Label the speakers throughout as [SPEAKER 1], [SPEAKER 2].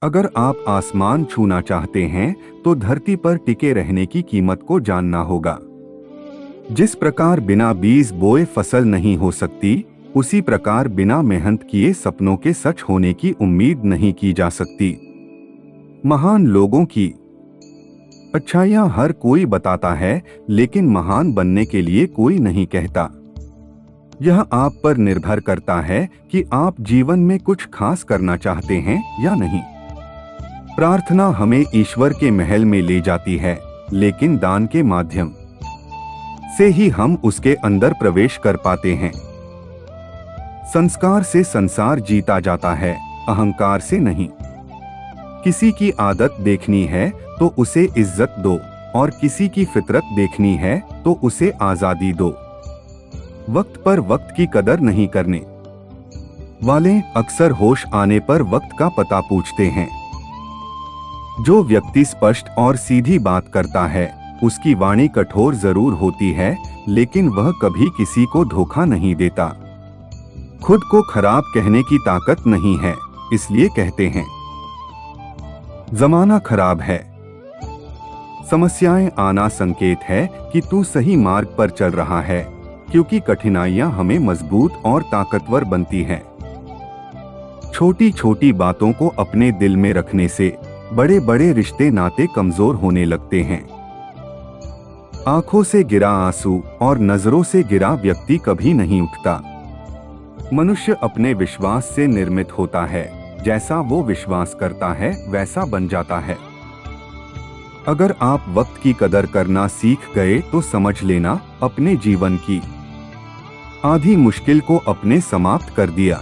[SPEAKER 1] अगर आप आसमान छूना चाहते हैं तो धरती पर टिके रहने की कीमत को जानना होगा। जिस प्रकार बिना बीज बोए फसल नहीं हो सकती, उसी प्रकार बिना मेहनत किए सपनों के सच होने की उम्मीद नहीं की जा सकती। महान लोगों की अच्छाइयां हर कोई बताता है, लेकिन महान बनने के लिए कोई नहीं कहता। यह आप पर निर्भर करता है कि आप जीवन में कुछ खास करना चाहते हैं या नहीं। प्रार्थना हमें ईश्वर के महल में ले जाती है, लेकिन दान के माध्यम से ही हम उसके अंदर प्रवेश कर पाते हैं। संस्कार से संसार जीता जाता है, अहंकार से नहीं। किसी की आदत देखनी है तो उसे इज्जत दो, और किसी की फितरत देखनी है तो उसे आजादी दो। वक्त पर वक्त की कदर नहीं करने वाले अक्सर होश आने पर वक्त का पता पूछते हैं। जो व्यक्ति स्पष्ट और सीधी बात करता है, उसकी वाणी कठोर जरूर होती है, लेकिन वह कभी किसी को धोखा नहीं देता। खुद को खराब कहने की ताकत नहीं है, इसलिए कहते हैं जमाना खराब है। समस्याएं आना संकेत है कि तू सही मार्ग पर चल रहा है, क्योंकि कठिनाइयां हमें मजबूत और ताकतवर बनती हैं। छोटी छोटी बातों को अपने दिल में रखने से बड़े बड़े रिश्ते नाते कमजोर होने लगते हैं। आंखों से गिरा आंसू और नजरों से गिरा व्यक्ति कभी नहीं उठता। मनुष्य अपने विश्वास से निर्मित होता है, जैसा वो विश्वास करता है वैसा बन जाता है। अगर आप वक्त की कदर करना सीख गए तो समझ लेना अपने जीवन की आधी मुश्किल को अपने समाप्त कर दिया।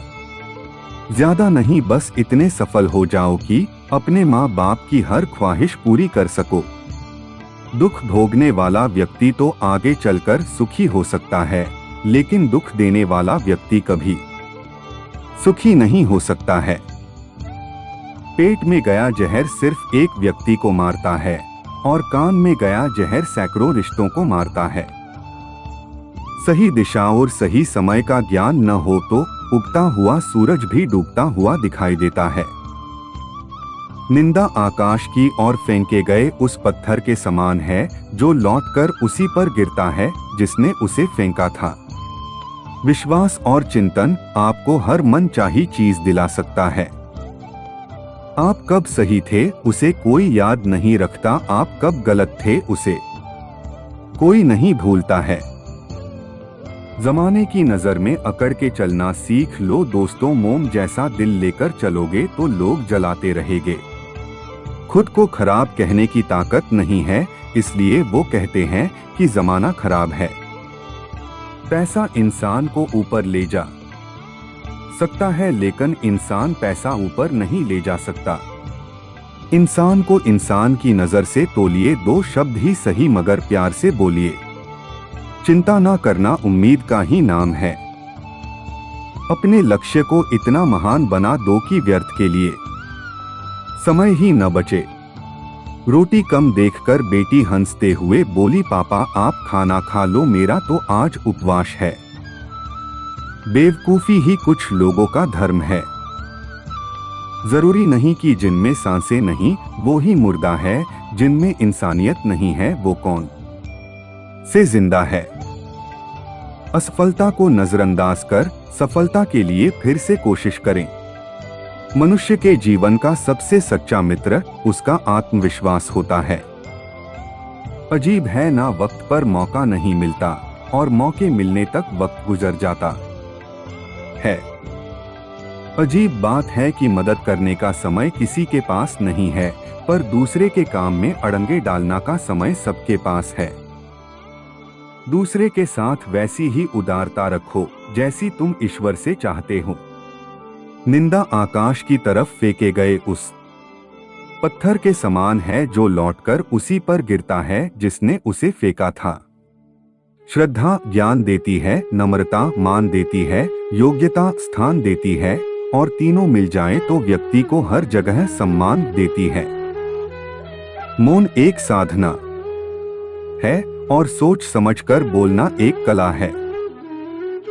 [SPEAKER 1] ज्यादा नहीं, बस इतने सफल हो जाओ कि अपने माँ बाप की हर ख्वाहिश पूरी कर सको। दुख भोगने वाला व्यक्ति तो आगे चलकर सुखी हो सकता है, लेकिन दुख देने वाला व्यक्ति कभी सुखी नहीं हो सकता है। पेट में गया जहर सिर्फ एक व्यक्ति को मारता है, और कान में गया जहर सैकड़ों रिश्तों को मारता है। सही दिशा और सही समय का ज्ञान न हो तो उगता हुआ सूरज भी डूबता हुआ दिखाई देता है। निंदा आकाश की ओर फेंके गए उस पत्थर के समान है जो लौटकर उसी पर गिरता है जिसने उसे फेंका था। विश्वास और चिंतन आपको हर मनचाही चीज दिला सकता है। आप कब सही थे उसे कोई याद नहीं रखता, आप कब गलत थे उसे कोई नहीं भूलता है। जमाने की नजर में अकड़ के चलना सीख लो दोस्तों, मोम जैसा दिल लेकर चलोगे तो लोग जलाते रहेंगे। खुद को खराब कहने की ताकत नहीं है, इसलिए वो कहते हैं कि जमाना खराब है। पैसा इंसान को ऊपर ले जा सकता है, लेकिन इंसान पैसा ऊपर नहीं ले जा सकता। इंसान को इंसान की नजर से तोलिए, दो शब्द ही सही मगर प्यार से बोलिए। चिंता ना करना उम्मीद का ही नाम है। अपने लक्ष्य को इतना महान बना दो कि व्यर्थ के लिए समय ही न बचे। रोटी कम देखकर बेटी हंसते हुए बोली, पापा आप खाना खा लो, मेरा तो आज उपवास है। बेवकूफी ही कुछ लोगों का धर्म है। जरूरी नहीं कि जिनमें सांसें नहीं वो ही मुर्दा है, जिनमें इंसानियत नहीं है वो कौन से जिंदा है। असफलता को नजरअंदाज कर सफलता के लिए फिर से कोशिश करें। मनुष्य के जीवन का सबसे सच्चा मित्र उसका आत्मविश्वास होता है। अजीब है ना, वक्त पर मौका नहीं मिलता और मौके मिलने तक वक्त गुजर जाता है। अजीब बात है कि मदद करने का समय किसी के पास नहीं है, पर दूसरे के काम में अड़ंगे डालना का समय सबके पास है। दूसरे के साथ वैसी ही उदारता रखो जैसी तुम ईश्वर से चाहते हो। निंदा आकाश की तरफ फेंके गए उस पत्थर के समान है जो लौटकर उसी पर गिरता है जिसने उसे फेंका था। श्रद्धा ज्ञान देती है, नम्रता मान देती है, योग्यता स्थान देती है, और तीनों मिल जाएं तो व्यक्ति को हर जगह सम्मान देती है। मौन एक साधना है और सोच समझकर बोलना एक कला है।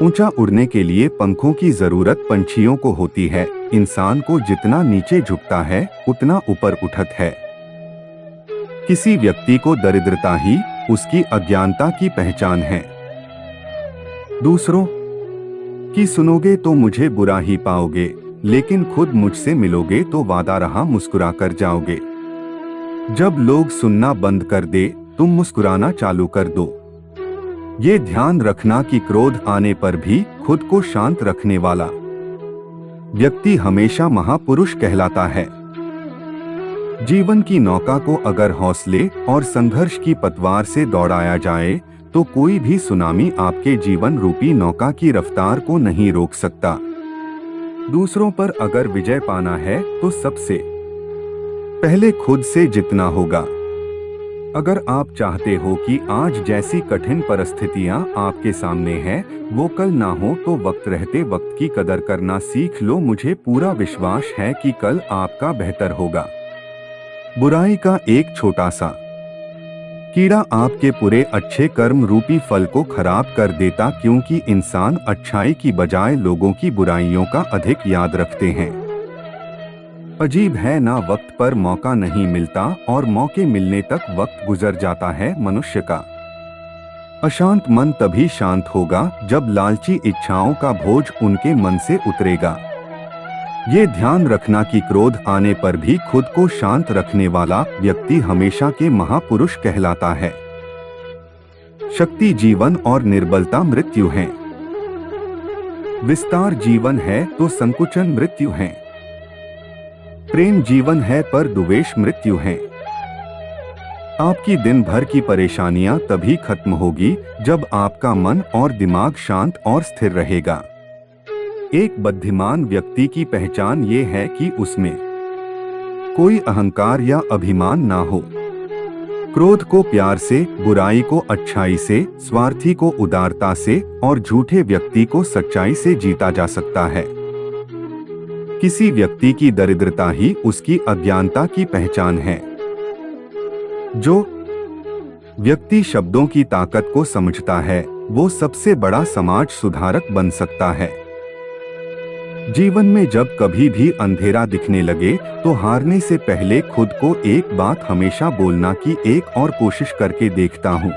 [SPEAKER 1] ऊंचा उड़ने के लिए पंखों की जरूरत पंछियों को होती है, इंसान को जितना नीचे झुकता है उतना ऊपर उठत है। किसी व्यक्ति को दरिद्रता ही उसकी अज्ञानता की पहचान है। दूसरों की सुनोगे तो मुझे बुरा ही पाओगे, लेकिन खुद मुझसे मिलोगे तो वादा रहा मुस्कुरा कर जाओगे। जब लोग सुनना बंद कर दे तुम मुस्कुराना चालू कर दो। ये ध्यान रखना कि क्रोध आने पर भी खुद को शांत रखने वाला व्यक्ति हमेशा महापुरुष कहलाता है। जीवन की नौका को अगर हौसले और संघर्ष की पतवार से दौड़ाया जाए तो कोई भी सुनामी आपके जीवन रूपी नौका की रफ्तार को नहीं रोक सकता। दूसरों पर अगर विजय पाना है तो सबसे पहले खुद से जितना होगा। अगर आप चाहते हो कि आज जैसी कठिन परिस्थितियां आपके सामने हैं वो कल ना हो तो वक्त रहते वक्त की कदर करना सीख लो। मुझे पूरा विश्वास है कि कल आपका बेहतर होगा। बुराई का एक छोटा सा कीड़ा आपके पूरे अच्छे कर्म रूपी फल को खराब कर देता, क्योंकि इंसान अच्छाई की बजाय लोगों की बुराइयों का अधिक याद रखते हैं। अजीब है ना, वक्त पर मौका नहीं मिलता और मौके मिलने तक वक्त गुजर जाता है मनुष्य का। अशांत मन तभी शांत होगा जब लालची इच्छाओं का बोझ उनके मन से उतरेगा। ये ध्यान रखना कि क्रोध आने पर भी खुद को शांत रखने वाला व्यक्ति हमेशा के महापुरुष कहलाता है। शक्ति जीवन और निर्बलता मृत्यु है। विस्तार जीवन है तो संकुचन मृत्यु है। प्रेम जीवन है पर द्वेष मृत्यु है। आपकी दिन भर की परेशानियां तभी खत्म होगी जब आपका मन और दिमाग शांत और स्थिर रहेगा। एक बुद्धिमान व्यक्ति की पहचान ये है कि उसमें कोई अहंकार या अभिमान ना हो। क्रोध को प्यार से, बुराई को अच्छाई से, स्वार्थी को उदारता से और झूठे व्यक्ति को सच्चाई से जीता जा सकता है। किसी व्यक्ति की दरिद्रता ही उसकी अज्ञानता की पहचान है। जो व्यक्ति शब्दों की ताकत को समझता है वो सबसे बड़ा समाज सुधारक बन सकता है। जीवन में जब कभी भी अंधेरा दिखने लगे तो हारने से पहले खुद को एक बात हमेशा बोलना कि एक और कोशिश करके देखता हूँ।